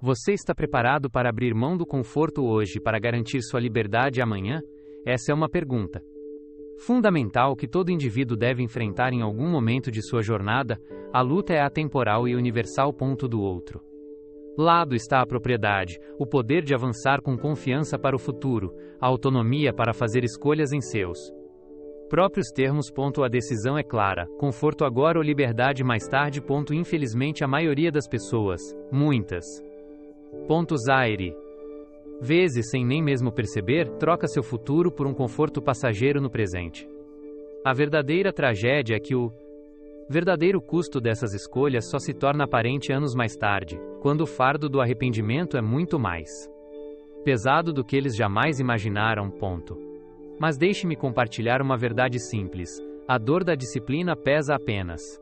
Você está preparado para abrir mão do conforto hoje para garantir sua liberdade amanhã? Essa é uma pergunta fundamental que todo indivíduo deve enfrentar em algum momento de sua jornada. A luta é atemporal e universal. Do outro lado está a propriedade, o poder de avançar com confiança para o futuro, a autonomia para fazer escolhas em seus próprios termos. A decisão é clara: conforto agora ou liberdade mais tarde. Infelizmente a maioria das pessoas, muitas vezes sem nem mesmo perceber, troca seu futuro por um conforto passageiro no presente. A verdadeira tragédia é que o verdadeiro custo dessas escolhas só se torna aparente anos mais tarde, quando o fardo do arrependimento é muito mais pesado do que eles jamais imaginaram. Mas deixe-me compartilhar uma verdade simples: a dor da disciplina pesa apenas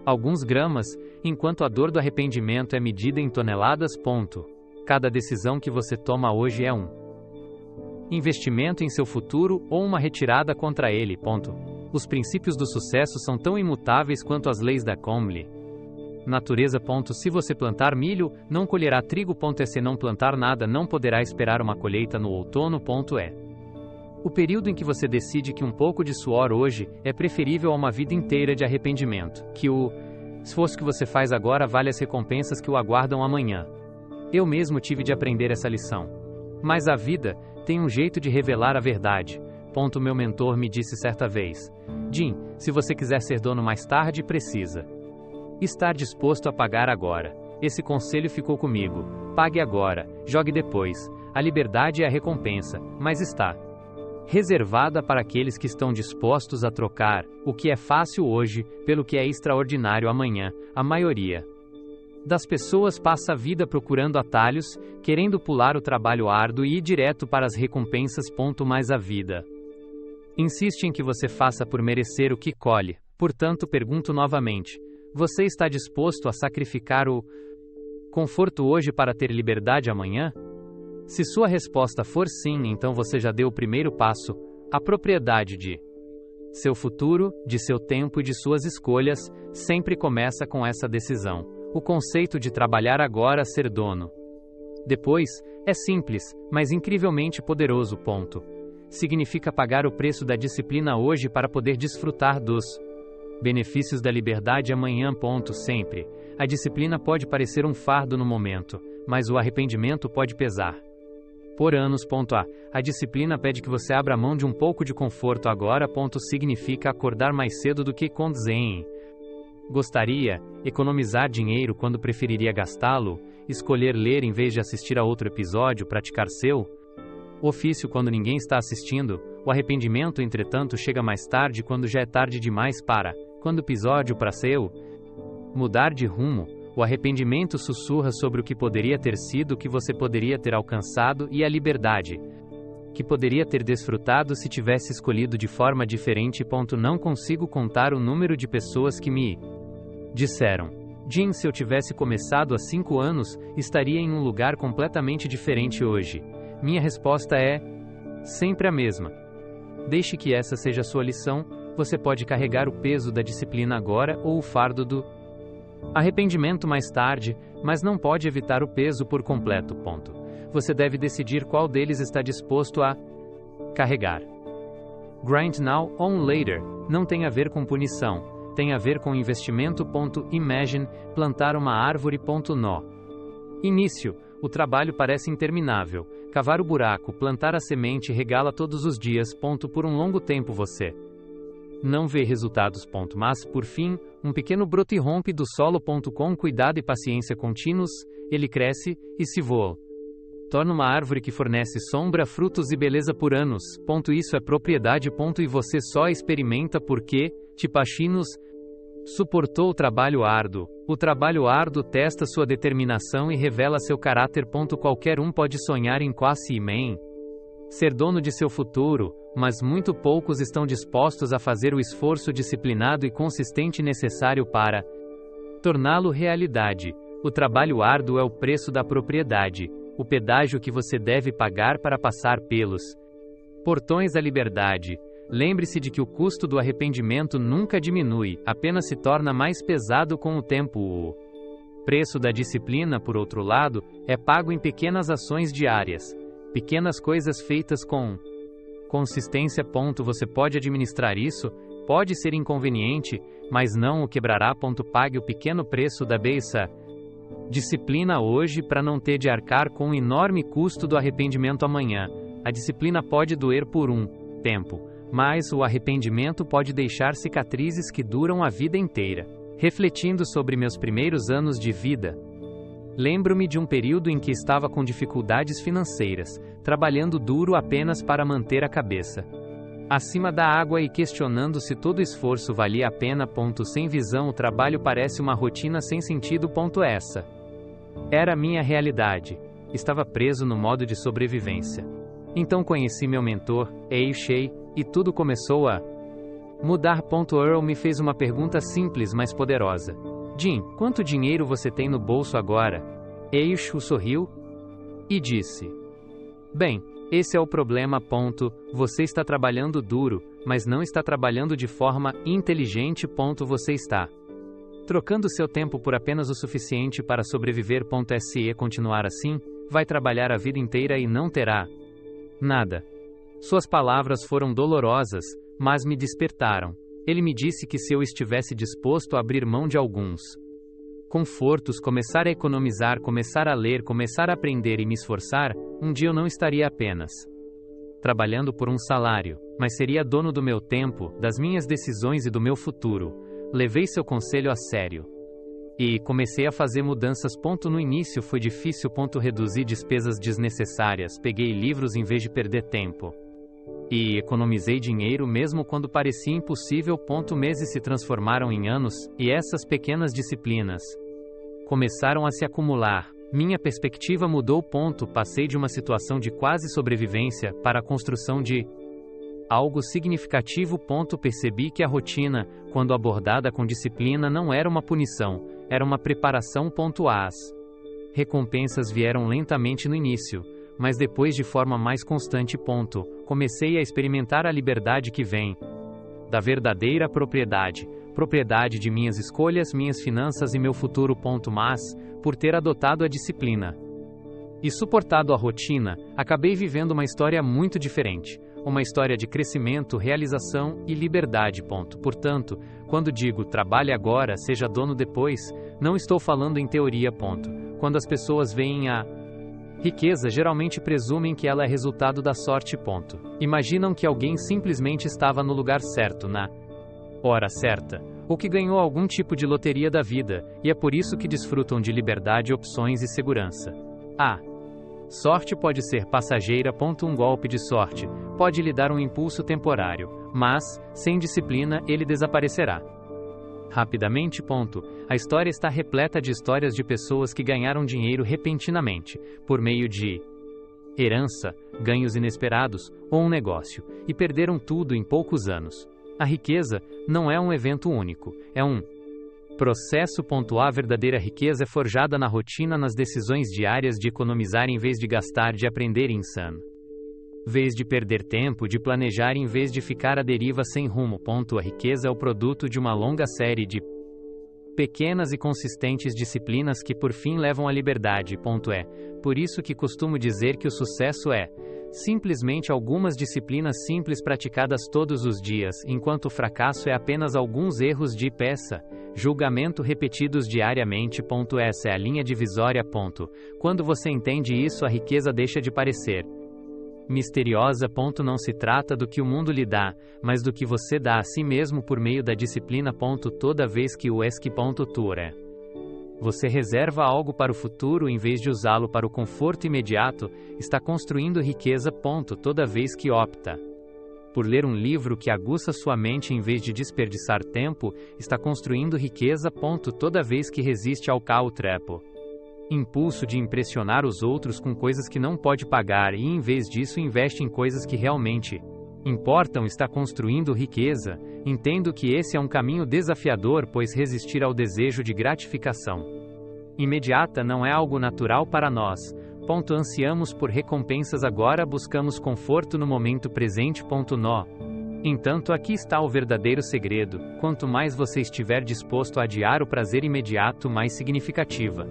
alguns gramas, enquanto a dor do arrependimento é medida em toneladas. Cada decisão que você toma hoje é um investimento em seu futuro ou uma retirada contra ele. Os princípios do sucesso são tão imutáveis quanto as leis da natureza. Se você plantar milho, não colherá trigo. Se não plantar nada, não poderá esperar uma colheita no outono. É o período em que você decide que um pouco de suor hoje é preferível a uma vida inteira de arrependimento, que o esforço que você faz agora vale as recompensas que o aguardam amanhã. Eu mesmo tive de aprender essa lição. Mas a vida tem um jeito de revelar a verdade. Meu mentor me disse certa vez: Jim, se você quiser ser dono mais tarde, precisa estar disposto a pagar agora. Esse conselho ficou comigo: pague agora, jogue depois. A liberdade é a recompensa, mas está reservada para aqueles que estão dispostos a trocar o que é fácil hoje pelo que é extraordinário amanhã. A maioria das pessoas passa a vida procurando atalhos, querendo pular o trabalho árduo e ir direto para as recompensas. Mas a vida insiste em que você faça por merecer o que colhe. Portanto, pergunto novamente: você está disposto a sacrificar o conforto hoje para ter liberdade amanhã? Se sua resposta for sim, então você já deu o primeiro passo. A propriedade de seu futuro, de seu tempo e de suas escolhas sempre começa com essa decisão. O conceito de trabalhar agora, ser dono depois, é simples, mas incrivelmente poderoso. Significa pagar o preço da disciplina hoje para poder desfrutar dos benefícios da liberdade amanhã. Sempre. A disciplina pode parecer um fardo no momento, mas o arrependimento pode pesar por anos. A disciplina pede que você abra mão de um pouco de conforto agora. Significa acordar mais cedo do que gostaria, economizar dinheiro quando preferiria gastá-lo, escolher ler em vez de assistir a outro episódio, praticar seu ofício quando ninguém está assistindo. O arrependimento, entretanto, chega mais tarde, quando já é tarde demais quando o episódio para seu mudar de rumo. O arrependimento sussurra sobre o que poderia ter sido, o que você poderia ter alcançado e a liberdade que poderia ter desfrutado se tivesse escolhido de forma diferente. Não consigo contar o número de pessoas que me disseram: Jim, se eu tivesse começado há 5 anos, estaria em um lugar completamente diferente hoje. Minha resposta é sempre a mesma. Deixe que essa seja a sua lição. Você pode carregar o peso da disciplina agora ou o fardo do arrependimento mais tarde, mas não pode evitar o peso por completo. Você deve decidir qual deles está disposto a carregar. Grind now, own later, não tem a ver com punição, tem a ver com investimento. Imagine, plantar uma árvore. No início, o trabalho parece interminável. Cavar o buraco, plantar a semente e regá-la todos os dias. Por um longo tempo você não vê resultados. Mas, por fim, um pequeno broto irrompe do solo. Com cuidado e paciência contínuos, ele cresce e se voa. Torna uma árvore que fornece sombra, frutos e beleza por anos. Isso é propriedade. E você só experimenta porque Tipachinos suportou o trabalho árduo. O trabalho árduo testa sua determinação e revela seu caráter. Qualquer um pode sonhar em quasi man, ser dono de seu futuro, mas muito poucos estão dispostos a fazer o esforço disciplinado e consistente necessário para torná-lo realidade. O trabalho árduo é o preço da propriedade, o pedágio que você deve pagar para passar pelos portões da liberdade. Lembre-se de que o custo do arrependimento nunca diminui, apenas se torna mais pesado com o tempo. O Preço da disciplina, por outro lado, é pago em pequenas ações diárias, pequenas coisas feitas com consistência. Você pode administrar isso, pode ser inconveniente, mas não o quebrará. Pague o pequeno preço da beça disciplina hoje para não ter de arcar com o enorme custo do arrependimento amanhã. A disciplina pode doer por um tempo, mas o arrependimento pode deixar cicatrizes que duram a vida inteira. Refletindo sobre meus primeiros anos de vida, lembro-me de um período em que estava com dificuldades financeiras, trabalhando duro apenas para manter a cabeça acima da água e questionando se todo esforço valia a pena. Sem visão, o trabalho parece uma rotina sem sentido. Essa era a minha realidade. Estava preso no modo de sobrevivência. Então conheci meu mentor, Eichei, e tudo começou a mudar. Earl me fez uma pergunta simples, mas poderosa. Jim, quanto dinheiro você tem no bolso agora? Eichei sorriu e disse: bem, esse é o problema. Você está trabalhando duro, mas não está trabalhando de forma inteligente. Você está trocando seu tempo por apenas o suficiente para sobreviver. Se continuar assim, vai trabalhar a vida inteira e não terá nada. Suas palavras foram dolorosas, mas me despertaram. Ele me disse que se eu estivesse disposto a abrir mão de alguns confortos, começar a economizar, começar a ler, começar a aprender e me esforçar, um dia eu não estaria apenas trabalhando por um salário, mas seria dono do meu tempo, das minhas decisões e do meu futuro. Levei seu conselho a sério e comecei a fazer mudanças. No início foi difícil. Reduzir despesas desnecessárias, peguei livros em vez de perder tempo e economizei dinheiro mesmo quando parecia impossível. Meses se transformaram em anos, e essas pequenas disciplinas começaram a se acumular. Minha perspectiva mudou. Passei de uma situação de quase sobrevivência para a construção de algo significativo. Percebi que a rotina, quando abordada com disciplina, não era uma punição, era uma preparação. As recompensas vieram lentamente no início, mas depois de forma mais constante. Comecei a experimentar a liberdade que vem da verdadeira propriedade de minhas escolhas, minhas finanças e meu futuro. Mas, por ter adotado a disciplina e suportado a rotina, acabei vivendo uma história muito diferente. Uma história de crescimento, realização e liberdade. Portanto, quando digo trabalhe agora, seja dono depois, não estou falando em teoria. Quando as pessoas veem a riqueza, geralmente presumem que ela é resultado da sorte. Imaginam que alguém simplesmente estava no lugar certo, na hora certa, ou que ganhou algum tipo de loteria da vida, e é por isso que desfrutam de liberdade, opções e segurança. A sorte pode ser passageira. Um golpe de sorte pode lhe dar um impulso temporário, mas, sem disciplina, ele desaparecerá rapidamente. A história está repleta de histórias de pessoas que ganharam dinheiro repentinamente, por meio de herança, ganhos inesperados ou um negócio, e perderam tudo em poucos anos. A riqueza não é um evento único, é um processo. A verdadeira riqueza é forjada na rotina, nas decisões diárias de economizar em vez de gastar, de aprender insano vez de perder tempo, de planejar em vez de ficar à deriva sem rumo. A riqueza é o produto de uma longa série de pequenas e consistentes disciplinas que por fim levam à liberdade. É por isso que costumo dizer que o sucesso é simplesmente algumas disciplinas simples praticadas todos os dias, enquanto o fracasso é apenas alguns erros de julgamento repetidos diariamente. Essa é a linha divisória. Quando você entende isso, a riqueza deixa de parecer misteriosa. Não se trata do que o mundo lhe dá, mas do que você dá a si mesmo por meio da disciplina. Toda vez que você reserva algo para o futuro em vez de usá-lo para o conforto imediato, está construindo riqueza. Toda vez que opta por ler um livro que aguça sua mente em vez de desperdiçar tempo, está construindo riqueza. Toda vez que resiste ao impulso de impressionar os outros com coisas que não pode pagar e em vez disso investe em coisas que realmente importam, está construindo riqueza. Entendo que esse é um caminho desafiador, pois resistir ao desejo de gratificação imediata não é algo natural para nós. Ansiamos por recompensas agora, buscamos conforto no momento presente. Entanto, aqui está o verdadeiro segredo: quanto mais você estiver disposto a adiar o prazer imediato, mais significativa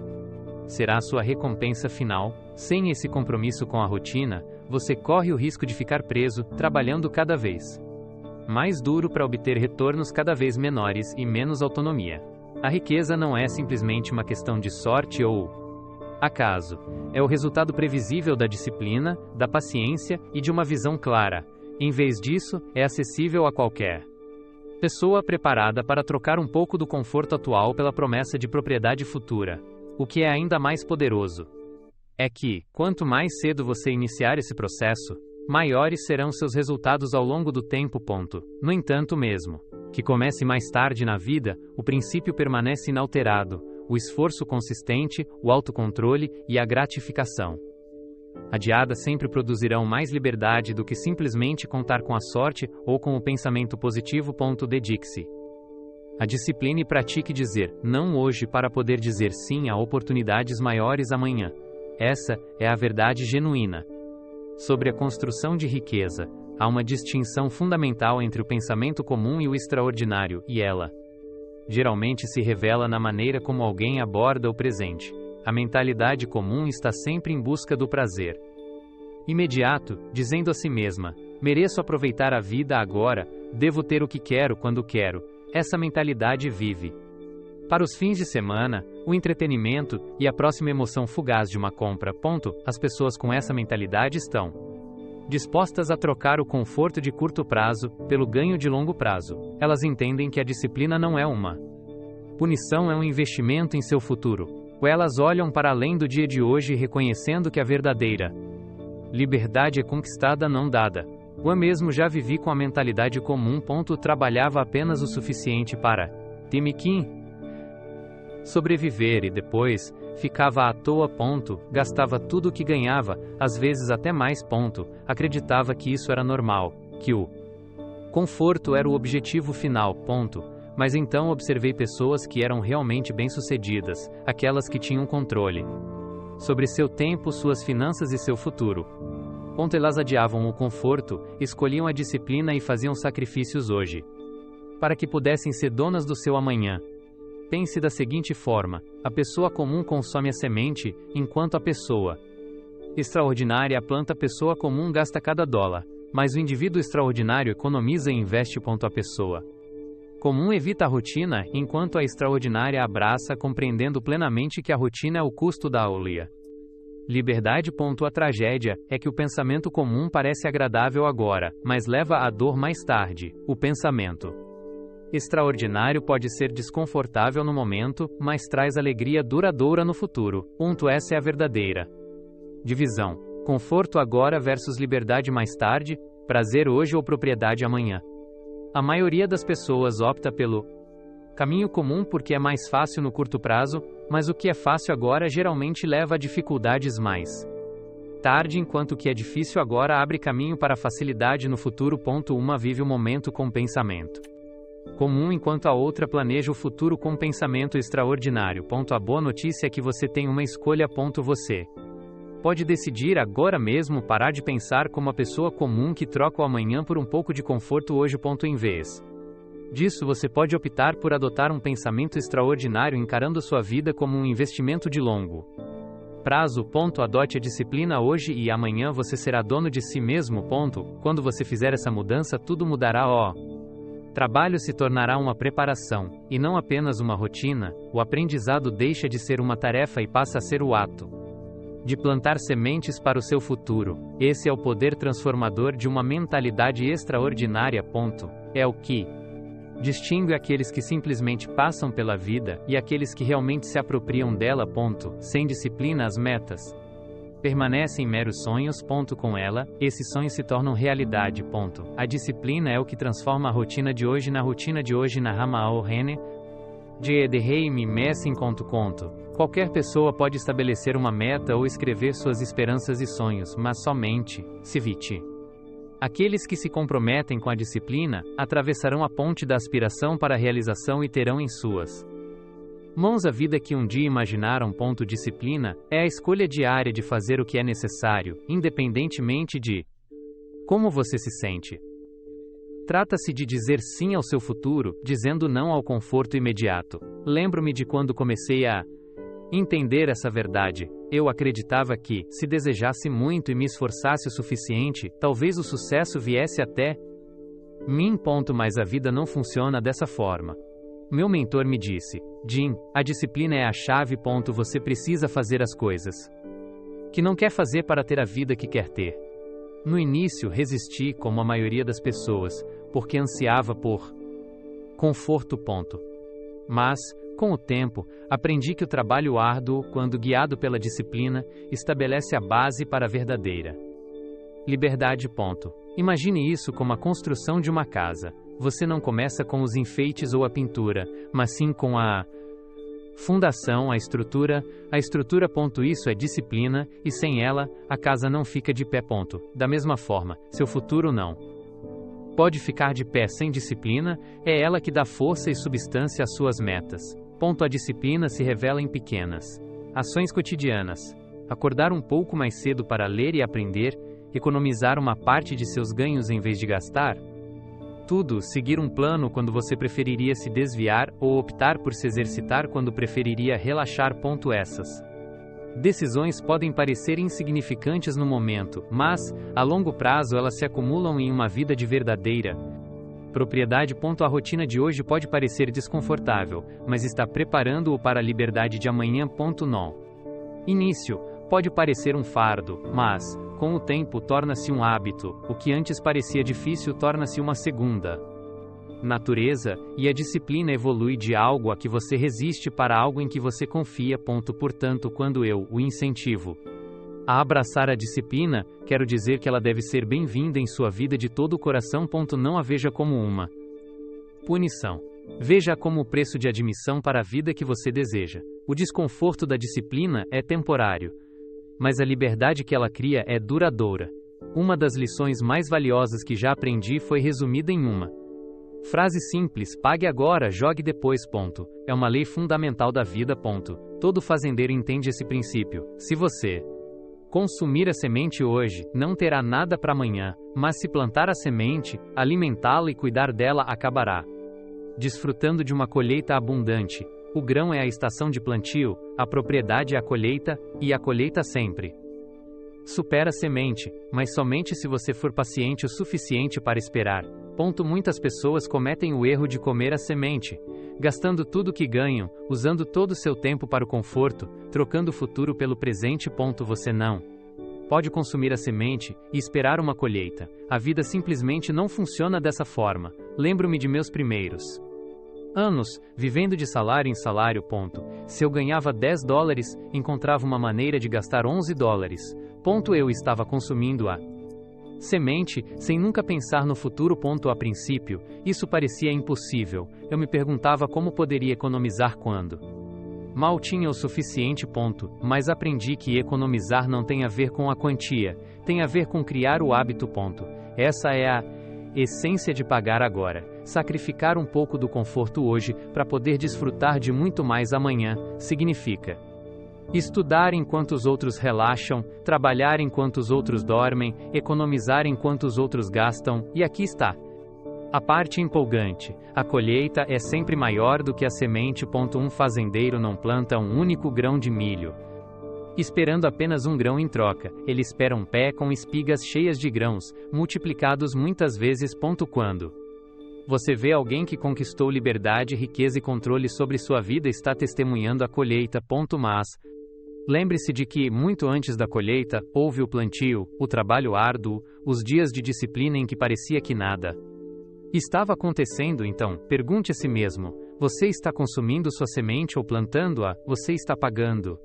será a sua recompensa final. Sem esse compromisso com a rotina, você corre o risco de ficar preso, trabalhando cada vez mais duro para obter retornos cada vez menores e menos autonomia. A riqueza não é simplesmente uma questão de sorte ou acaso. É o resultado previsível da disciplina, da paciência e de uma visão clara. Em vez disso, é acessível a qualquer pessoa preparada para trocar um pouco do conforto atual pela promessa de propriedade futura. O que é ainda mais poderoso é que, quanto mais cedo você iniciar esse processo, maiores serão seus resultados ao longo do tempo. No entanto, mesmo que comece mais tarde na vida, o princípio permanece inalterado: o esforço consistente, o autocontrole e a gratificação adiada sempre produzirão mais liberdade do que simplesmente contar com a sorte ou com o pensamento positivo. Dedique-se à disciplina e pratique dizer não hoje para poder dizer sim a oportunidades maiores amanhã. Essa é a verdade genuína sobre a construção de riqueza. Há uma distinção fundamental entre o pensamento comum e o extraordinário, e ela geralmente se revela na maneira como alguém aborda o presente. A mentalidade comum está sempre em busca do prazer imediato, dizendo a si mesma: mereço aproveitar a vida agora, devo ter o que quero quando quero. Essa mentalidade vive para os fins de semana, o entretenimento e a próxima emoção fugaz de uma compra. As pessoas com essa mentalidade estão dispostas a trocar o conforto de curto prazo pelo ganho de longo prazo. Elas entendem que a disciplina não é uma punição, é um investimento em seu futuro. Elas olham para além do dia de hoje, reconhecendo que a verdadeira liberdade é conquistada, não dada. Eu mesmo já vivi com a mentalidade comum. Trabalhava apenas o suficiente para sobreviver e depois ficava à toa. Gastava tudo o que ganhava, às vezes até mais. Acreditava que isso era normal, que o conforto era o objetivo final. Mas então observei pessoas que eram realmente bem-sucedidas, aquelas que tinham controle sobre seu tempo, suas finanças e seu futuro. Elas adiavam o conforto, escolhiam a disciplina e faziam sacrifícios hoje para que pudessem ser donas do seu amanhã. Pense da seguinte forma: a pessoa comum consome a semente, enquanto a pessoa extraordinária planta. A pessoa comum gasta cada dólar, mas o indivíduo extraordinário economiza e investe. A pessoa comum evita a rotina, enquanto a extraordinária abraça, compreendendo plenamente que a rotina é o custo da liberdade. A tragédia é que o pensamento comum parece agradável agora, mas leva à dor mais tarde. O pensamento extraordinário pode ser desconfortável no momento, mas traz alegria duradoura no futuro. Essa é a verdadeira divisão: conforto agora versus liberdade mais tarde, prazer hoje ou propriedade amanhã. A maioria das pessoas opta pelo caminho comum porque é mais fácil no curto prazo, mas o que é fácil agora geralmente leva a dificuldades mais tarde, enquanto o que é difícil agora abre caminho para facilidade no futuro. Uma vive o momento com pensamento comum, enquanto a outra planeja o futuro com pensamento extraordinário. A boa notícia é que você tem uma escolha. Você pode decidir agora mesmo parar de pensar como a pessoa comum que troca o amanhã por um pouco de conforto hoje. Em vez disso, você pode optar por adotar um pensamento extraordinário, encarando sua vida como um investimento de longo prazo. Adote a disciplina hoje e amanhã você será dono de si mesmo. Quando você fizer essa mudança, tudo mudará. Trabalho se tornará uma preparação, e não apenas uma rotina. O aprendizado deixa de ser uma tarefa e passa a ser o ato de plantar sementes para o seu futuro. Esse é o poder transformador de uma mentalidade extraordinária. É o que distingue aqueles que simplesmente passam pela vida e aqueles que realmente se apropriam dela. Sem disciplina, as metas permanecem meros sonhos. Com ela, esses sonhos se tornam realidade. A disciplina é o que transforma a rotina de hoje na rotina de hoje. Na Ramao Rene de Edeheim Messing. Qualquer pessoa pode estabelecer uma meta ou escrever suas esperanças e sonhos, mas somente se vite. Aqueles que se comprometem com a disciplina atravessarão a ponte da aspiração para a realização e terão em suas mãos a vida que um dia imaginaram. Disciplina é a escolha diária de fazer o que é necessário, independentemente de como você se sente. Trata-se de dizer sim ao seu futuro, dizendo não ao conforto imediato. Lembro-me de quando comecei a entender essa verdade. Eu acreditava que, se desejasse muito e me esforçasse o suficiente, talvez o sucesso viesse até mim. Mas a vida não funciona dessa forma. Meu mentor me disse: Jim, a disciplina é a chave. Você precisa fazer as coisas que não quer fazer para ter a vida que quer ter. No início, resisti, como a maioria das pessoas, porque ansiava por conforto. Mas, com o tempo, aprendi que o trabalho árduo, quando guiado pela disciplina, estabelece a base para a verdadeira liberdade. Imagine isso como a construção de uma casa. Você não começa com os enfeites ou a pintura, mas sim com a fundação, a estrutura. Isso é disciplina, e sem ela, a casa não fica de pé. Da mesma forma, seu futuro não pode ficar de pé sem disciplina. É ela que dá força e substância às suas metas. A disciplina se revela em pequenas ações cotidianas. Acordar um pouco mais cedo para ler e aprender, economizar uma parte de seus ganhos em vez de gastar tudo, seguir um plano quando você preferiria se desviar, ou optar por se exercitar quando preferiria relaxar. Essas decisões podem parecer insignificantes no momento, mas, a longo prazo, elas se acumulam em uma vida de verdadeira propriedade. A rotina de hoje pode parecer desconfortável, mas está preparando-o para a liberdade de amanhã. No início, pode parecer um fardo, mas, com o tempo, torna-se um hábito. O que antes parecia difícil torna-se uma segunda natureza, e a disciplina evolui de algo a que você resiste para algo em que você confia. Portanto, quando eu o incentivo a abraçar a disciplina, quero dizer que ela deve ser bem-vinda em sua vida de todo o coração. Não a veja como uma punição. Veja-a como o preço de admissão para a vida que você deseja. O desconforto da disciplina é temporário, mas a liberdade que ela cria é duradoura. Uma das lições mais valiosas que já aprendi foi resumida em uma frase simples: pague agora, jogue depois. É uma lei fundamental da vida. Todo fazendeiro entende esse princípio. Se você consumir a semente hoje, não terá nada para amanhã, mas se plantar a semente, alimentá-la e cuidar dela, acabará desfrutando de uma colheita abundante. O grão é a estação de plantio, a propriedade é a colheita, e a colheita sempre supera a semente, mas somente se você for paciente o suficiente para esperar. Muitas pessoas cometem o erro de comer a semente, gastando tudo o que ganham, usando todo o seu tempo para o conforto, trocando o futuro pelo presente. Você não pode consumir a semente e esperar uma colheita. A vida simplesmente não funciona dessa forma. Lembro-me de meus primeiros anos, vivendo de salário em salário. Se eu ganhava $10, encontrava uma maneira de gastar $11. Eu estava consumindo a semente, sem nunca pensar no futuro. A princípio, isso parecia impossível. Eu me perguntava como poderia economizar quando mal tinha o suficiente. Mas aprendi que economizar não tem a ver com a quantia, tem a ver com criar o hábito. Essa é a essência de pagar agora. Sacrificar um pouco do conforto hoje para poder desfrutar de muito mais amanhã significa estudar enquanto os outros relaxam, trabalhar enquanto os outros dormem, economizar enquanto os outros gastam. E aqui está a parte empolgante: a colheita é sempre maior do que a semente. Um fazendeiro não planta um único grão de milho esperando apenas um grão em troca. Ele espera um pé com espigas cheias de grãos, multiplicados muitas vezes. Quando você vê alguém que conquistou liberdade, riqueza e controle sobre sua vida, está testemunhando a colheita. Mas lembre-se de que, muito antes da colheita, houve o plantio, o trabalho árduo, os dias de disciplina em que parecia que nada estava acontecendo. Então, pergunte a si mesmo: você está consumindo sua semente ou plantando-a? Você está pagando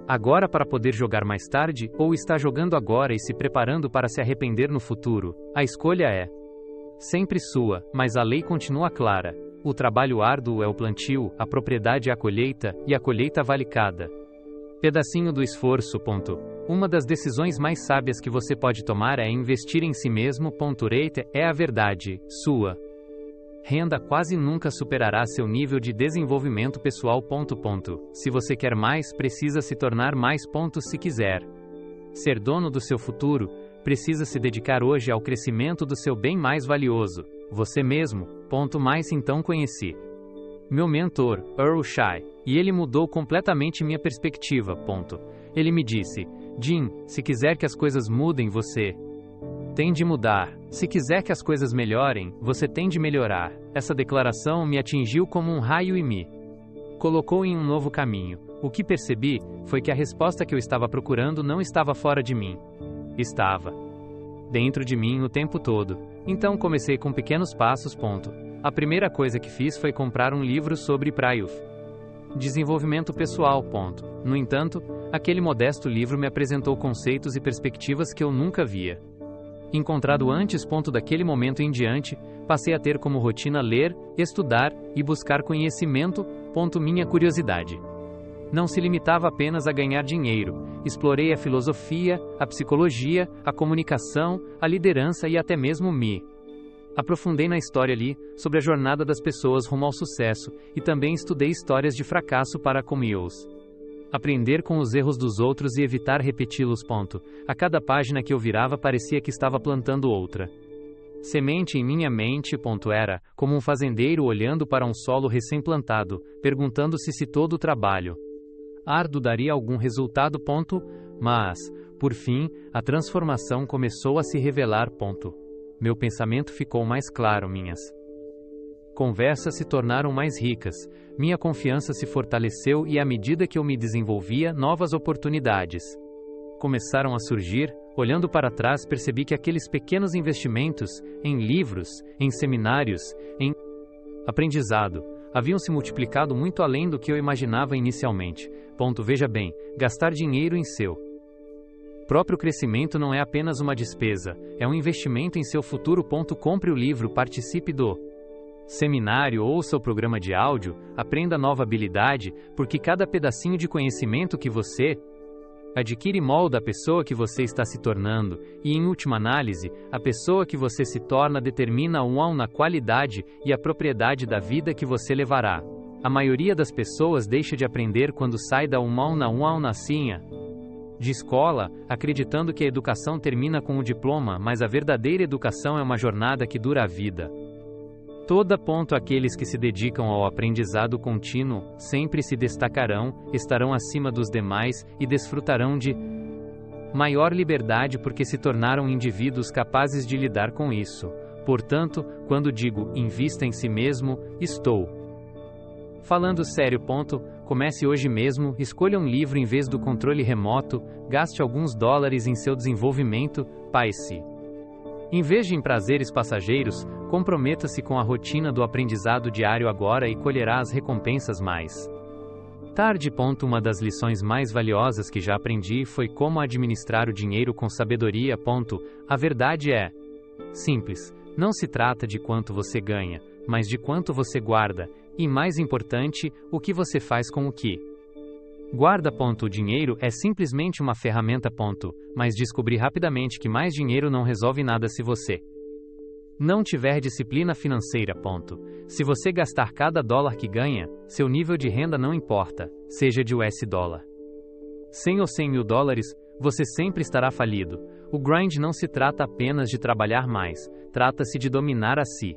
agora para poder jogar mais tarde, ou está jogando agora e se preparando para se arrepender no futuro? A escolha é sempre sua, mas a lei continua clara. O trabalho árduo é o plantio, a propriedade é a colheita, e a colheita vale cada pedacinho do esforço. Uma das decisões mais sábias que você pode tomar é investir em si mesmo. Rate é a verdade. Sua renda quase nunca superará seu nível de desenvolvimento pessoal. Se você quer mais, precisa se tornar mais. Se quiser ser dono do seu futuro, precisa se dedicar hoje ao crescimento do seu bem mais valioso. você mesmo, mas então conheci meu mentor, Earl Shai, e ele mudou completamente minha perspectiva, Ele me disse, Jim, se quiser que as coisas mudem, você tem de mudar. Se quiser que as coisas melhorem, você tem de melhorar. Essa declaração me atingiu como um raio e me colocou em um novo caminho. O que percebi foi que a resposta que eu estava procurando não estava fora de mim. Estava dentro de mim o tempo todo. Então comecei com pequenos passos. A primeira coisa que fiz foi comprar um livro sobre desenvolvimento pessoal. No entanto, aquele modesto livro me apresentou conceitos e perspectivas que eu nunca via encontrado antes. Daquele momento em diante, passei a ter como rotina ler, estudar e buscar conhecimento. Minha curiosidade não se limitava apenas a ganhar dinheiro. Explorei a filosofia, a psicologia, a comunicação, a liderança e até mesmo me aprofundei na história ali, sobre a jornada das pessoas rumo ao sucesso, e também estudei histórias de fracasso para como aprender com os erros dos outros e evitar repeti-los. A cada página que eu virava parecia que estava plantando outra semente em minha mente. Era como um fazendeiro olhando para um solo recém-plantado, perguntando-se se todo o trabalho árduo daria algum resultado. Mas, por fim, a transformação começou a se revelar. Meu pensamento ficou mais claro, minhas conversas se tornaram mais ricas, minha confiança se fortaleceu e à medida que eu me desenvolvia, novas oportunidades começaram a surgir. Olhando para trás, percebi que aqueles pequenos investimentos, em livros, em seminários, em aprendizado, haviam se multiplicado muito além do que eu imaginava inicialmente. Veja bem, gastar dinheiro em seu próprio crescimento não é apenas uma despesa, é um investimento em seu futuro. Compre o livro, participe do seminário, ouça o programa de áudio, aprenda nova habilidade, porque cada pedacinho de conhecimento que você adquire molda a pessoa que você está se tornando, e em última análise, a pessoa que você se torna determina na qualidade e a propriedade da vida que você levará. A maioria das pessoas deixa de aprender quando sai da nacinha de escola, acreditando que a educação termina com o diploma, mas a verdadeira educação é uma jornada que dura a vida toda. Aqueles que se dedicam ao aprendizado contínuo sempre se destacarão, estarão acima dos demais e desfrutarão de maior liberdade porque se tornaram indivíduos capazes de lidar com isso. Portanto, quando digo invista em si mesmo, estou falando sério. Comece hoje mesmo, escolha um livro em vez do controle remoto, gaste alguns dólares em seu desenvolvimento, passe. Em vez de em prazeres passageiros, comprometa-se com a rotina do aprendizado diário agora e colherá as recompensas mais tarde. Uma das lições mais valiosas que já aprendi foi como administrar o dinheiro com sabedoria. A verdade é simples, não se trata de quanto você ganha, mas de quanto você guarda, e mais importante, o que você faz com o que guarda. O dinheiro é simplesmente uma ferramenta. Mas descobri rapidamente que mais dinheiro não resolve nada se você não tiver disciplina financeira. Se você gastar cada dólar que ganha, seu nível de renda não importa, seja de US dólar 100 ou 100 mil dólares, você sempre estará falido. O grind não se trata apenas de trabalhar mais, trata-se de dominar a si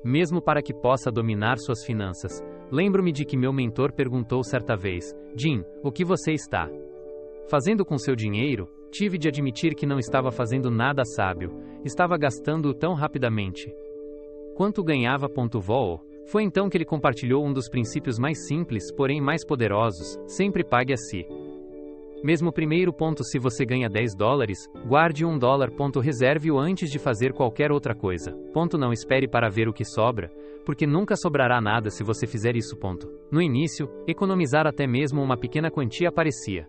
mesmo para que possa dominar suas finanças. Lembro-me de que meu mentor perguntou certa vez, Jim, o que você está fazendo com seu dinheiro? Tive de admitir que não estava fazendo nada sábio, estava gastando-o tão rapidamente quanto ganhava. Foi então que ele compartilhou um dos princípios mais simples, porém mais poderosos: sempre pague a si mesmo primeiro. Se você ganha 10 dólares, guarde $1. Reserve-o antes de fazer qualquer outra coisa. Não espere para ver o que sobra, porque nunca sobrará nada se você fizer isso. No início, economizar até mesmo uma pequena quantia parecia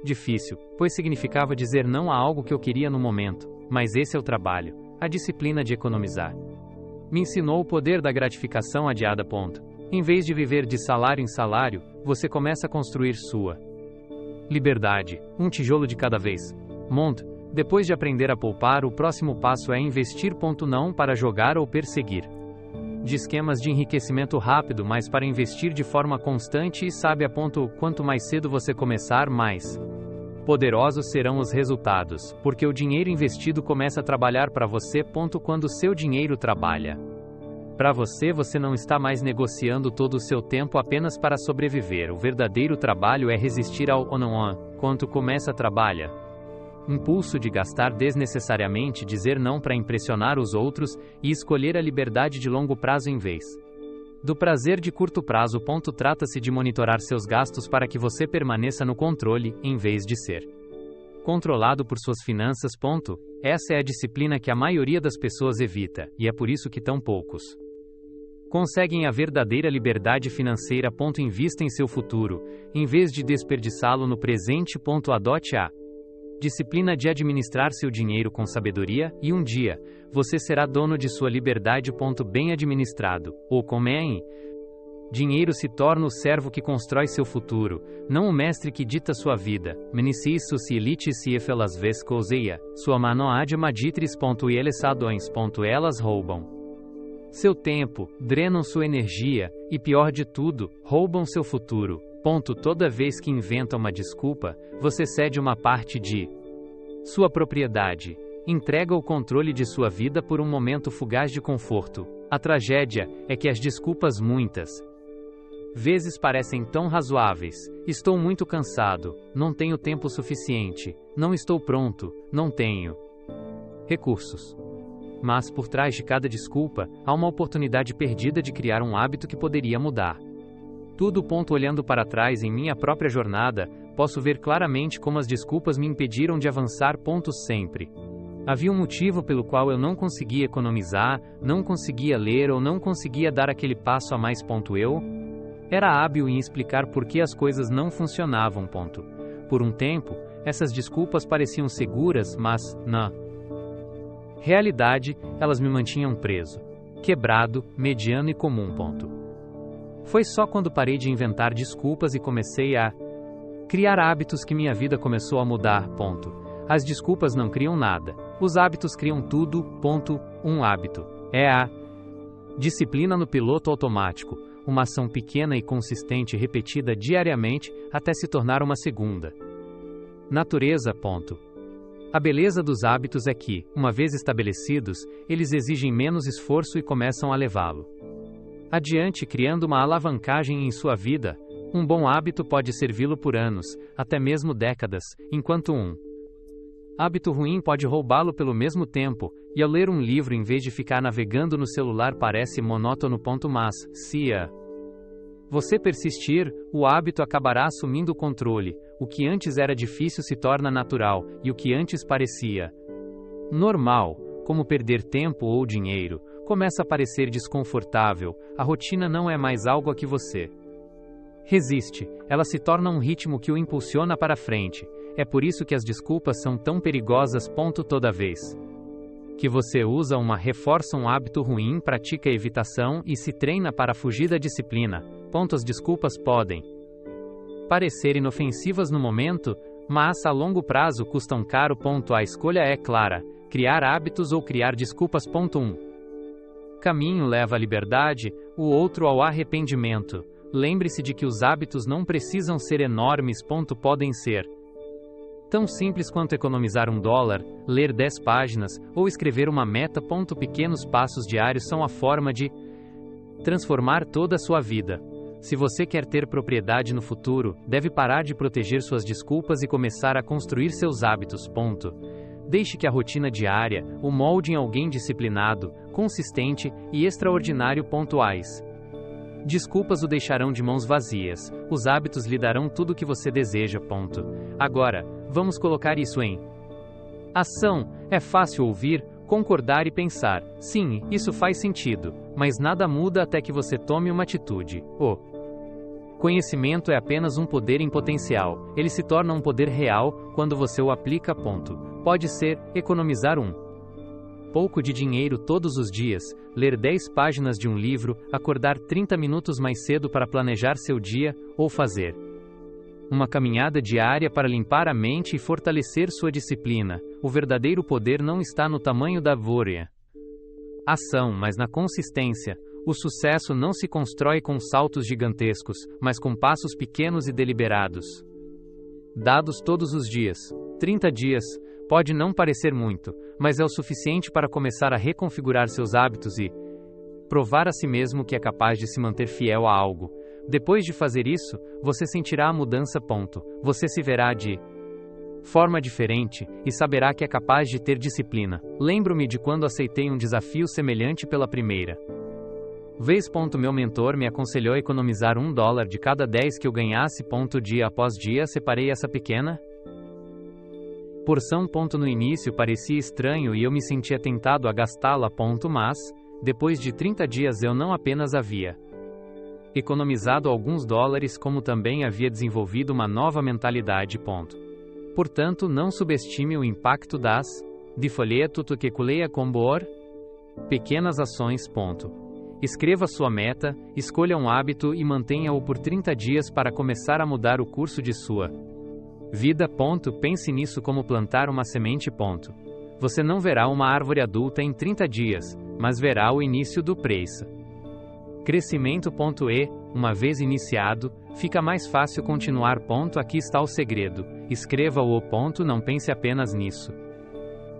difícil, pois significava dizer não a algo que eu queria no momento, mas esse é o trabalho, a disciplina de economizar. Me ensinou o poder da gratificação adiada. Em vez de viver de salário em salário, você começa a construir sua liberdade, um tijolo de cada vez. Depois de aprender a poupar, o próximo passo é investir. Não para jogar ou perseguir de esquemas de enriquecimento rápido, mas para investir de forma constante e sábia. Quanto mais cedo você começar, mais Poderosos serão os resultados, porque o dinheiro investido começa a trabalhar para você. Quando seu dinheiro trabalha para você, você não está mais negociando todo o seu tempo apenas para sobreviver. O verdadeiro trabalho é resistir ao on. Quando começa a trabalhar. Impulso de gastar desnecessariamente, dizer não para impressionar os outros e escolher a liberdade de longo prazo em vez do prazer de curto prazo. Trata-se de monitorar seus gastos para que você permaneça no controle, em vez de ser controlado por suas finanças. Essa é a disciplina que a maioria das pessoas evita, e é por isso que tão poucos conseguem a verdadeira liberdade financeira. Invista em seu futuro, em vez de desperdiçá-lo no presente. Adote a disciplina de administrar seu dinheiro com sabedoria, e um dia, você será dono de sua liberdade. Bem administrado, ou como dinheiro se torna o servo que constrói seu futuro, não o mestre que dita sua vida. Menicis socielitis e efelas ves couseia, sua mano ad magitris. E eles adões. Elas roubam seu tempo, drenam sua energia, e pior de tudo, roubam seu futuro. Toda vez que inventa uma desculpa, você cede uma parte de sua propriedade. Entrega o controle de sua vida por um momento fugaz de conforto. A tragédia é que as desculpas muitas vezes parecem tão razoáveis. Estou muito cansado, não tenho tempo suficiente, não estou pronto, não tenho recursos. Mas por trás de cada desculpa, há uma oportunidade perdida de criar um hábito que poderia mudar tudo. Olhando para trás em minha própria jornada, posso ver claramente como as desculpas me impediram de avançar. Sempre havia um motivo pelo qual eu não conseguia economizar, não conseguia ler ou não conseguia dar aquele passo a mais. Eu era hábil em explicar por que as coisas não funcionavam. Por um tempo, essas desculpas pareciam seguras, mas, na realidade, elas me mantinham preso, quebrado, mediano e comum. Foi só quando parei de inventar desculpas e comecei a criar hábitos que minha vida começou a mudar. As desculpas não criam nada, os hábitos criam tudo. Um hábito é a disciplina no piloto automático, uma ação pequena e consistente repetida diariamente até se tornar uma segunda natureza. A beleza dos hábitos é que, uma vez estabelecidos, eles exigem menos esforço e começam a levá-lo adiante, criando uma alavancagem em sua vida. Um bom hábito pode servi-lo por anos, até mesmo décadas, enquanto um hábito ruim pode roubá-lo pelo mesmo tempo, e ao ler um livro em vez de ficar navegando no celular parece monótono. Mas, se você persistir, o hábito acabará assumindo o controle. O que antes era difícil se torna natural, e o que antes parecia normal, como perder tempo ou dinheiro, começa a parecer desconfortável. A rotina não é mais algo a que você resiste, ela se torna um ritmo que o impulsiona para frente. É por isso que as desculpas são tão perigosas. Toda vez que você usa reforça um hábito ruim, pratica a evitação e se treina para fugir da disciplina. As desculpas podem parecer inofensivas no momento, mas a longo prazo custam caro. A escolha é clara: criar hábitos ou criar desculpas. Caminho leva à liberdade, o outro ao arrependimento. Lembre-se de que os hábitos não precisam ser enormes. Podem ser tão simples quanto economizar $1, ler 10 páginas, ou escrever uma meta. Pequenos passos diários são a forma de transformar toda a sua vida. Se você quer ter propriedade no futuro, deve parar de proteger suas desculpas e começar a construir seus hábitos. Deixe que a rotina diária o molde em alguém disciplinado, consistente e extraordinário. As desculpas o deixarão de mãos vazias, os hábitos lhe darão tudo o que você deseja. Agora, vamos colocar isso em ação. É fácil ouvir, concordar e pensar: sim, isso faz sentido, mas nada muda até que você tome uma atitude. O conhecimento é apenas um poder em potencial, ele se torna um poder real quando você o aplica. Pode ser economizar pouco de dinheiro todos os dias, ler 10 páginas de um livro, acordar 30 minutos mais cedo para planejar seu dia, ou fazer uma caminhada diária para limpar a mente e fortalecer sua disciplina. O verdadeiro poder não está no tamanho da ação, mas na consistência. O sucesso não se constrói com saltos gigantescos, mas com passos pequenos e deliberados. dados todos os dias. 30 dias. Pode não parecer muito, mas é o suficiente para começar a reconfigurar seus hábitos e provar a si mesmo que é capaz de se manter fiel a algo. Depois de fazer isso, você sentirá a mudança. Você se verá de forma diferente e saberá que é capaz de ter disciplina. Lembro-me de quando aceitei um desafio semelhante pela primeira vez. Meu mentor me aconselhou a economizar $1 de cada 10 que eu ganhasse. Dia após dia separei essa pequena porção. No início parecia estranho e eu me sentia tentado a gastá-la. Mas, depois de 30 dias eu não apenas havia economizado alguns dólares, como também havia desenvolvido uma nova mentalidade. Portanto, não subestime o impacto das de folheto que culeia combor pequenas ações. Escreva sua meta, escolha um hábito e mantenha-o por 30 dias para começar a mudar o curso de sua vida. Pense nisso como plantar uma semente. Você não verá uma árvore adulta em 30 dias, mas verá o início do crescimento. E, uma vez iniciado, fica mais fácil continuar. Aqui está o segredo. Escreva-o. Não pense apenas nisso.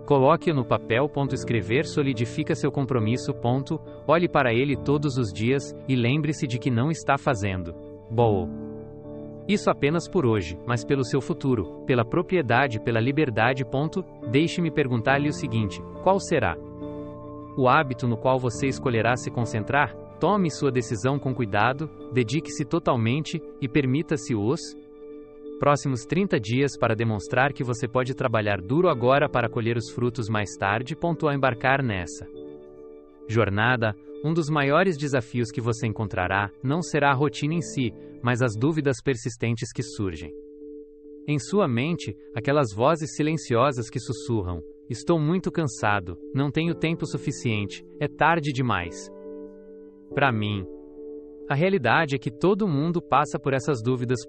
Coloque-o no papel. Escrever solidifica seu compromisso. Olhe para ele todos os dias e lembre-se de que não está fazendo isso apenas por hoje, mas pelo seu futuro, pela propriedade, pela liberdade. Deixe-me perguntar-lhe o seguinte: qual será o hábito no qual você escolherá se concentrar? Tome sua decisão com cuidado, dedique-se totalmente e permita-se os próximos 30 dias para demonstrar que você pode trabalhar duro agora para colher os frutos mais tarde. Ao embarcar nessa jornada, um dos maiores desafios que você encontrará não será a rotina em si, mas as dúvidas persistentes que surgem em sua mente, aquelas vozes silenciosas que sussurram: estou muito cansado, não tenho tempo suficiente, é tarde demais. Para mim, a realidade é que todo mundo passa por essas dúvidas.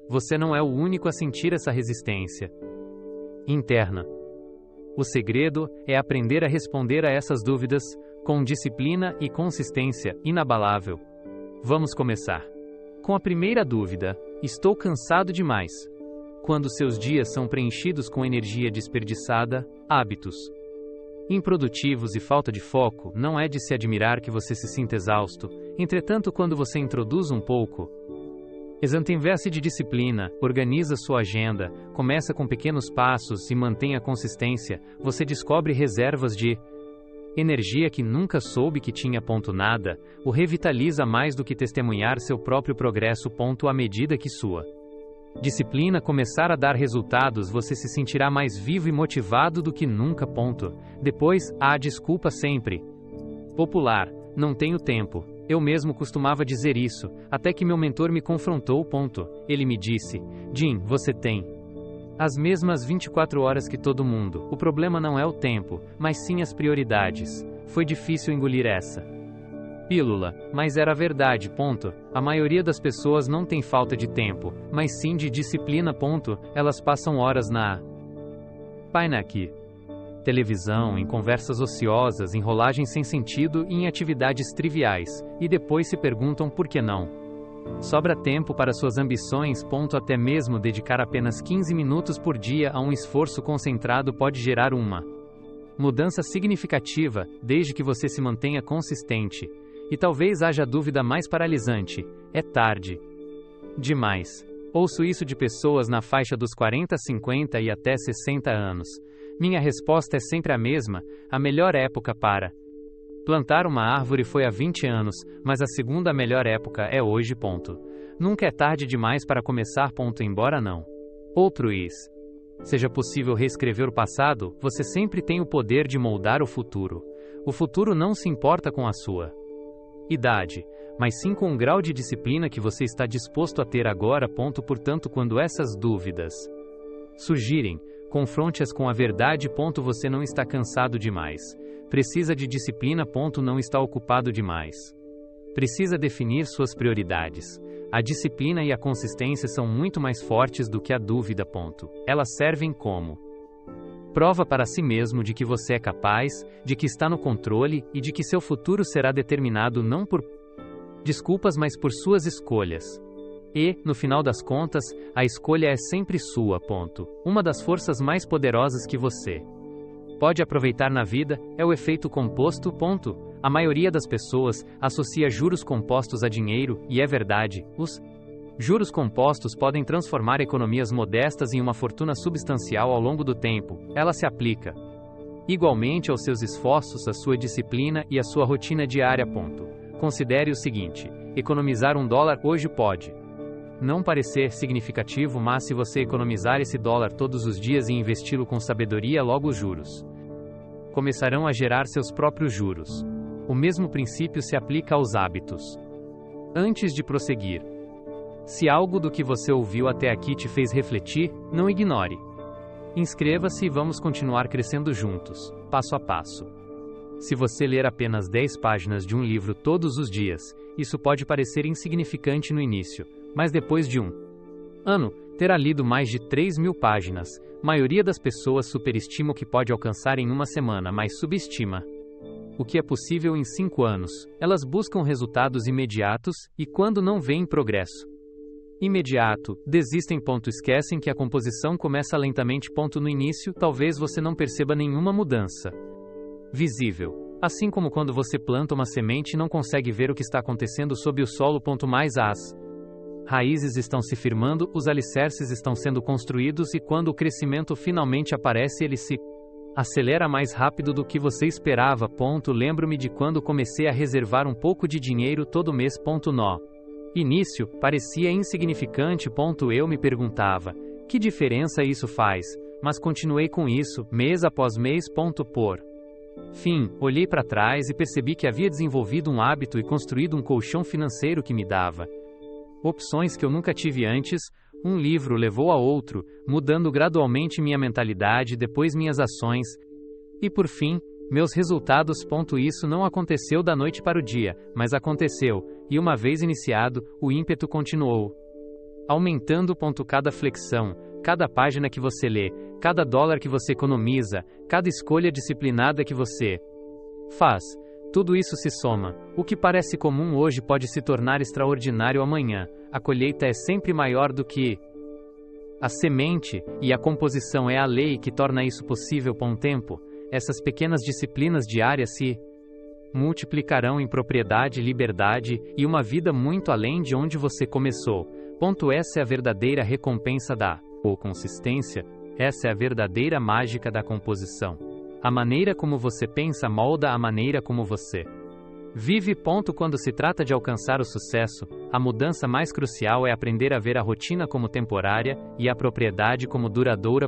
Você não é o único a sentir essa resistência interna. O segredo é aprender a responder a essas dúvidas com disciplina e consistência inabalável. Vamos começar com a primeira dúvida: estou cansado demais. Quando seus dias são preenchidos com energia desperdiçada, hábitos improdutivos e falta de foco, não é de se admirar que você se sinta exausto. Entretanto, quando você introduz um pouco exantivesse de disciplina, organiza sua agenda, começa com pequenos passos e mantém a consistência, você descobre reservas de energia que nunca soube que tinha. Nada o revitaliza mais do que testemunhar seu próprio progresso. À medida que sua disciplina começar a dar resultados, você se sentirá mais vivo e motivado do que nunca. Depois, há a desculpa sempre popular: não tenho tempo. Eu mesmo costumava dizer isso, até que meu mentor me confrontou. Ele me disse: Jim, você tem as mesmas 24 horas que todo mundo. O problema não é o tempo, mas sim as prioridades. Foi difícil engolir essa pílula, mas era verdade. A maioria das pessoas não tem falta de tempo, mas sim de disciplina. Elas passam horas na televisão, em conversas ociosas, em rolagens sem sentido e em atividades triviais, e depois se perguntam por que não sobra tempo para suas ambições. Até mesmo dedicar apenas 15 minutos por dia a um esforço concentrado pode gerar uma mudança significativa, desde que você se mantenha consistente. E talvez haja a dúvida mais paralisante: é tarde demais. Ouço isso de pessoas na faixa dos 40, 50 e até 60 anos. Minha resposta é sempre a mesma: a melhor época para plantar uma árvore foi há 20 anos, mas a segunda melhor época é hoje. Nunca é tarde demais para começar. Embora não seja possível reescrever o passado, você sempre tem o poder de moldar o futuro. O futuro não se importa com a sua idade, mas sim com o grau de disciplina que você está disposto a ter agora. Portanto, quando essas dúvidas surgirem, confronte-as com a verdade. Você não está cansado demais. Precisa de disciplina. Não está ocupado demais. Precisa definir suas prioridades. A disciplina e a consistência são muito mais fortes do que a dúvida. Elas servem como prova para si mesmo de que você é capaz, de que está no controle e de que seu futuro será determinado não por desculpas, mas por suas escolhas. E, no final das contas, a escolha é sempre sua. Uma das forças mais poderosas que você pode aproveitar na vida é o efeito composto. A maioria das pessoas associa juros compostos a dinheiro, e é verdade, os juros compostos podem transformar economias modestas em uma fortuna substancial ao longo do tempo. Ela se aplica igualmente aos seus esforços, à sua disciplina e à sua rotina diária. Considere o seguinte: economizar $1 hoje pode não parecer significativo, mas se você economizar esse dólar todos os dias e investi-lo com sabedoria, logo os juros começarão a gerar seus próprios juros. O mesmo princípio se aplica aos hábitos. Antes de prosseguir, se algo do que você ouviu até aqui te fez refletir, não ignore. Inscreva-se e vamos continuar crescendo juntos, passo a passo. Se você ler apenas 10 páginas de um livro todos os dias, isso pode parecer insignificante no início, mas depois de um ano, terá lido mais de 3.000 páginas. A maioria das pessoas superestima o que pode alcançar em uma semana, mas subestima o que é possível em 5 anos. Elas buscam resultados imediatos, e quando não veem progresso imediato, desistem. Esquecem que a composição começa lentamente. No início, talvez você não perceba nenhuma mudança visível. Assim como quando você planta uma semente e não consegue ver o que está acontecendo sob o solo. Mas as raízes estão se firmando, os alicerces estão sendo construídos e quando o crescimento finalmente aparece, ele se acelera mais rápido do que você esperava. Lembro-me de quando comecei a reservar um pouco de dinheiro todo mês. No início, parecia insignificante. Eu me perguntava, que diferença isso faz? Mas continuei com isso, mês após mês. Por fim, olhei para trás e percebi que havia desenvolvido um hábito e construído um colchão financeiro que me dava opções que eu nunca tive antes. Um livro levou a outro, mudando gradualmente minha mentalidade, depois minhas ações, e por fim, meus resultados. Isso não aconteceu da noite para o dia, mas aconteceu, e uma vez iniciado, o ímpeto continuou aumentando. Cada flexão, cada página que você lê, cada dólar que você economiza, cada escolha disciplinada que você faz, tudo isso se soma. O que parece comum hoje pode se tornar extraordinário amanhã. A colheita é sempre maior do que a semente, e a composição é a lei que torna isso possível. Tempo, essas pequenas disciplinas diárias se multiplicarão em propriedade, liberdade e uma vida muito além de onde você começou. Essa é a verdadeira recompensa da consistência. Essa é a verdadeira mágica da composição. A maneira como você pensa molda a maneira como você vive. Quando se trata de alcançar o sucesso, a mudança mais crucial é aprender a ver a rotina como temporária e a propriedade como duradoura.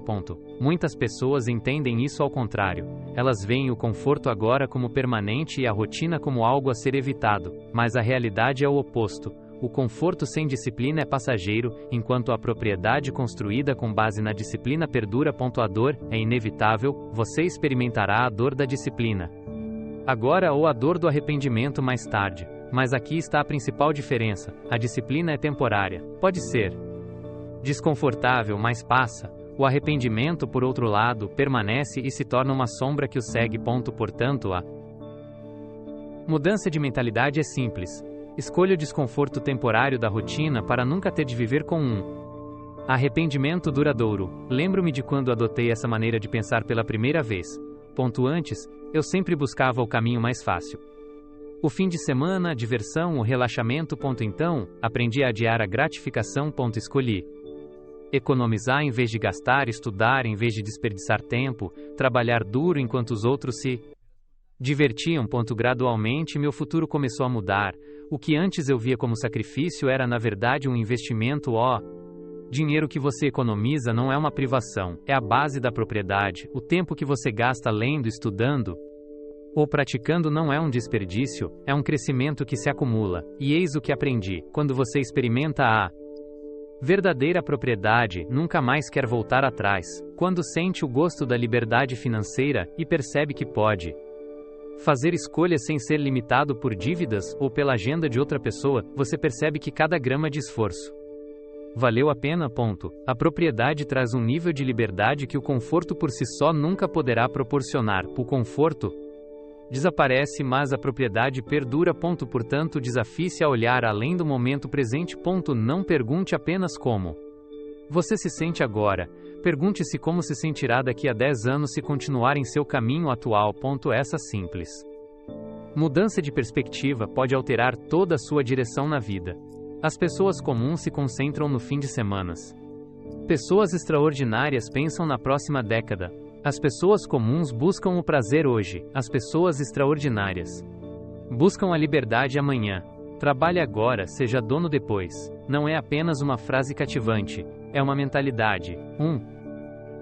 Muitas pessoas entendem isso ao contrário. Elas veem o conforto agora como permanente e a rotina como algo a ser evitado, mas a realidade é o oposto. O conforto sem disciplina é passageiro, enquanto a propriedade construída com base na disciplina perdura. A dor é inevitável, você experimentará a dor da disciplina agora ou a dor do arrependimento mais tarde. Mas aqui está a principal diferença: a disciplina é temporária. Pode ser desconfortável, mas passa. O arrependimento, por outro lado, permanece e se torna uma sombra que o segue. Portanto, a mudança de mentalidade é simples. Escolha o desconforto temporário da rotina para nunca ter de viver com um arrependimento duradouro. Lembro-me de quando adotei essa maneira de pensar pela primeira vez. Antes, eu sempre buscava o caminho mais fácil. O fim de semana, a diversão, o relaxamento. Então, aprendi a adiar a gratificação. Escolhi economizar em vez de gastar, estudar em vez de desperdiçar tempo, trabalhar duro enquanto os outros se divertiam. Gradualmente, meu futuro começou a mudar. O que antes eu via como sacrifício era na verdade um investimento. Dinheiro que você economiza não é uma privação, é a base da propriedade. O tempo que você gasta lendo, estudando ou praticando não é um desperdício, é um crescimento que se acumula. E eis o que aprendi: quando você experimenta a verdadeira propriedade, nunca mais quer voltar atrás. Quando sente o gosto da liberdade financeira e percebe que pode fazer escolhas sem ser limitado por dívidas ou pela agenda de outra pessoa, você percebe que cada grama de esforço valeu a pena. A propriedade traz um nível de liberdade que o conforto por si só nunca poderá proporcionar. O conforto desaparece, mas a propriedade perdura. Portanto, desafie-se a olhar além do momento presente. Não pergunte apenas como você se sente agora, pergunte-se como se sentirá daqui a 10 anos se continuar em seu caminho atual. Essa simples mudança de perspectiva pode alterar toda a sua direção na vida. As pessoas comuns se concentram no fim de semanas. Pessoas extraordinárias pensam na próxima década. As pessoas comuns buscam o prazer hoje. As pessoas extraordinárias buscam a liberdade amanhã. Trabalhe agora, seja dono depois. Não é apenas uma frase cativante, é uma mentalidade.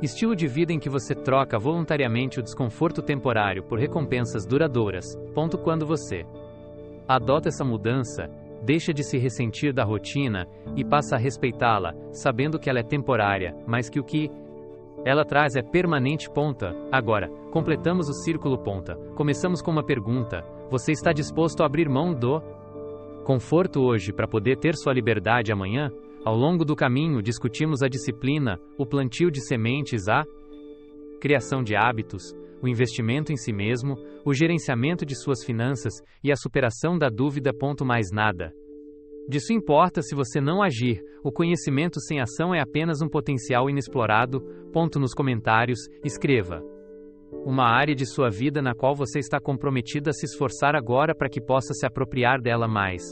Estilo de vida em que você troca voluntariamente o desconforto temporário por recompensas duradouras. Quando você adota essa mudança, deixa de se ressentir da rotina e passa a respeitá-la, sabendo que ela é temporária, mas que o que ela traz é permanente. Agora, completamos o círculo. Começamos com uma pergunta: você está disposto a abrir mão do conforto hoje para poder ter sua liberdade amanhã? Ao longo do caminho, discutimos a disciplina, o plantio de sementes, a criação de hábitos, o investimento em si mesmo, o gerenciamento de suas finanças e a superação da dúvida. Mais nada disso importa se você não agir. O conhecimento sem ação é apenas um potencial inexplorado. Nos comentários, escreva uma área de sua vida na qual você está comprometida a se esforçar agora para que possa se apropriar dela mais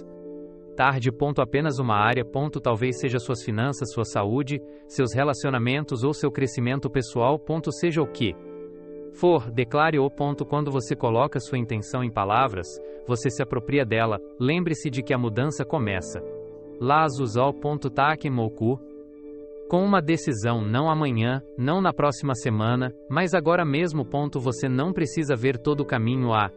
tarde. Apenas uma área. Talvez seja suas finanças, sua saúde, seus relacionamentos ou seu crescimento pessoal. Seja o que for, declare-o. Quando você coloca sua intenção em palavras, você se apropria dela. Lembre-se de que a mudança começa com uma decisão, não amanhã, não na próxima semana, mas agora mesmo. Você não precisa ver todo o caminho à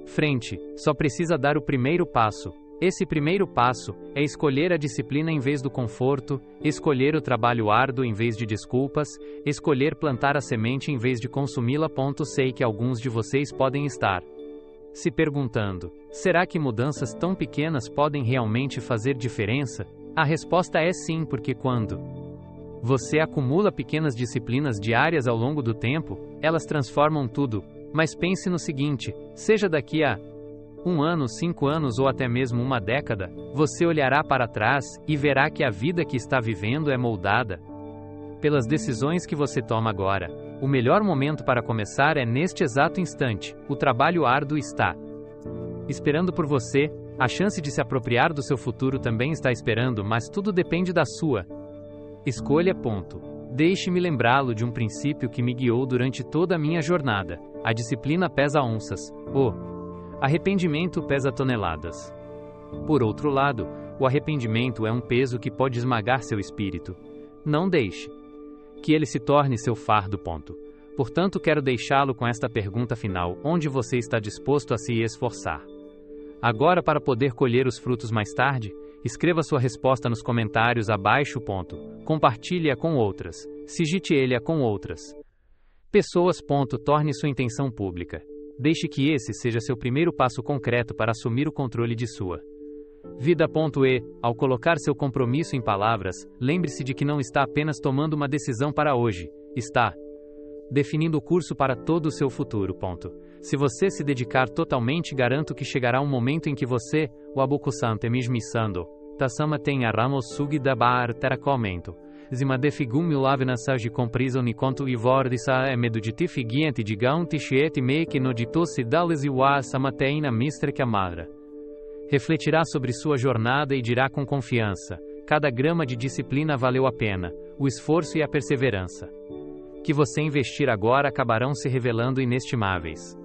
frente, só precisa dar o primeiro passo. Esse primeiro passo é escolher a disciplina em vez do conforto, escolher o trabalho árduo em vez de desculpas, escolher plantar a semente em vez de consumi-la. Sei que alguns de vocês podem estar se perguntando: será que mudanças tão pequenas podem realmente fazer diferença? A resposta é sim, porque quando você acumula pequenas disciplinas diárias ao longo do tempo, elas transformam tudo. Mas pense no seguinte: seja daqui a 1 ano, 5 anos ou até mesmo uma década, você olhará para trás e verá que a vida que está vivendo é moldada pelas decisões que você toma agora. O melhor momento para começar é neste exato instante. O trabalho árduo está esperando por você, a chance de se apropriar do seu futuro também está esperando, mas tudo depende da sua escolha. Deixe-me lembrá-lo de um princípio que me guiou durante toda a minha jornada: a disciplina pesa onças, o arrependimento pesa toneladas. Por outro lado, o arrependimento é um peso que pode esmagar seu espírito. Não deixe que ele se torne seu fardo. Portanto, quero deixá-lo com esta pergunta final: onde você está disposto a se esforçar agora para poder colher os frutos mais tarde? Escreva sua resposta nos comentários abaixo. Compartilhe-a com outras. Sigite-a com outras pessoas. Torne sua intenção pública. Deixe que esse seja seu primeiro passo concreto para assumir o controle de sua vida. Ao colocar seu compromisso em palavras, lembre-se de que não está apenas tomando uma decisão para hoje, está definindo o curso para todo o seu futuro. Se você se dedicar totalmente, garanto que chegará um momento em que você, o abukusante mismissando, tasama tenha ramos sugi da bar teracomento. Zima de figum lavena sagi compriso ni conto ivordisa e meduditi figuiente de gaunti chieti me que no ditosse dales iwa samateina mistre camadra. Refletirá sobre sua jornada e dirá com confiança: cada grama de disciplina valeu a pena, o esforço e a perseverança que você investir agora acabarão se revelando inestimáveis.